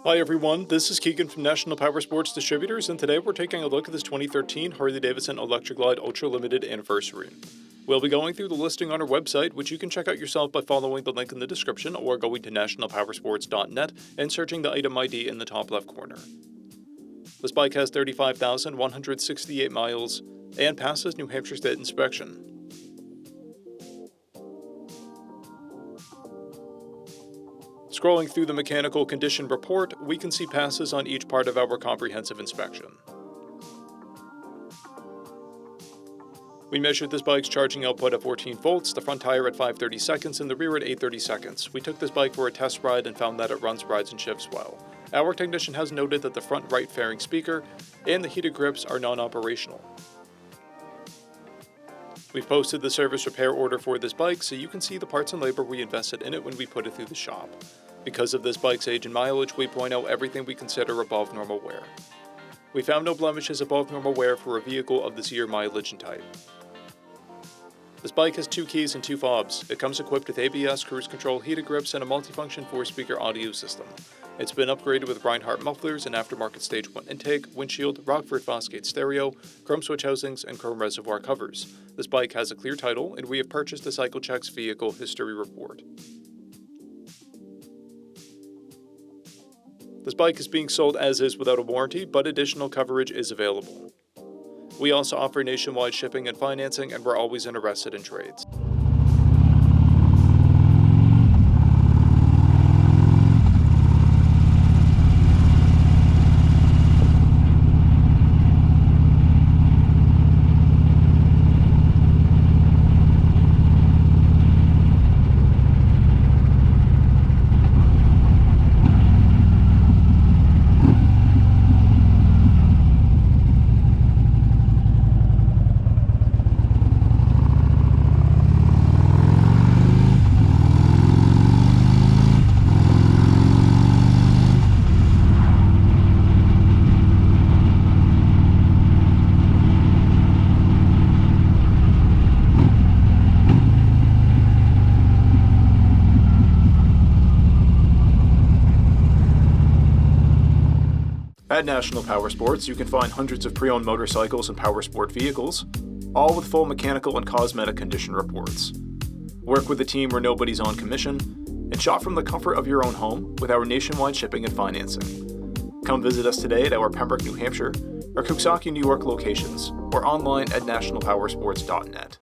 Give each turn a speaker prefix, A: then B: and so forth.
A: Hi everyone, this is Keegan from National Powersports Distributors, and today we're taking a look at this 2013 Harley-Davidson Electra Glide Ultra Limited Anniversary. We'll be going through the listing on our website, which you can check out yourself by following the link in the description or going to nationalpowersports.net and searching the item ID in the top left corner. This bike has 35,168 miles and passes New Hampshire State inspection. Scrolling through the mechanical condition report, we can see passes on each part of our comprehensive inspection. We measured this bike's charging output at 14 volts, the front tire at 5/30 seconds, and the rear at 8/30 seconds. We took this bike for a test ride and found that it runs, rides, and shifts well. Our technician has noted that the front right fairing speaker and the heated grips are non-operational. We've posted the service repair order for this bike so you can see the parts and labor we invested in it when we put it through the shop. Because of this bike's age and mileage, we point out everything we consider above normal wear. We found no blemishes above normal wear for a vehicle of this year, mileage, and type. This bike has 2 keys and 2 fobs. It comes equipped with ABS, cruise control, heated grips, and a multifunction 4-speaker audio system. It's been upgraded with Reinhardt mufflers, an aftermarket Stage 1 intake, windshield, Rockford Fosgate stereo, chrome switch housings, and chrome reservoir covers. This bike has a clear title, and we have purchased the CycleCheck's vehicle history report. This bike is being sold as is without a warranty, but additional coverage is available. We also offer nationwide shipping and financing, and we're always interested in trades. At National Powersports, you can find hundreds of pre-owned motorcycles and powersport vehicles, all with full mechanical and cosmetic condition reports. Work with a team where nobody's on commission, and shop from the comfort of your own home with our nationwide shipping and financing. Come visit us today at our Pembroke, New Hampshire, or Coxsackie, New York locations, or online at nationalpowersports.net.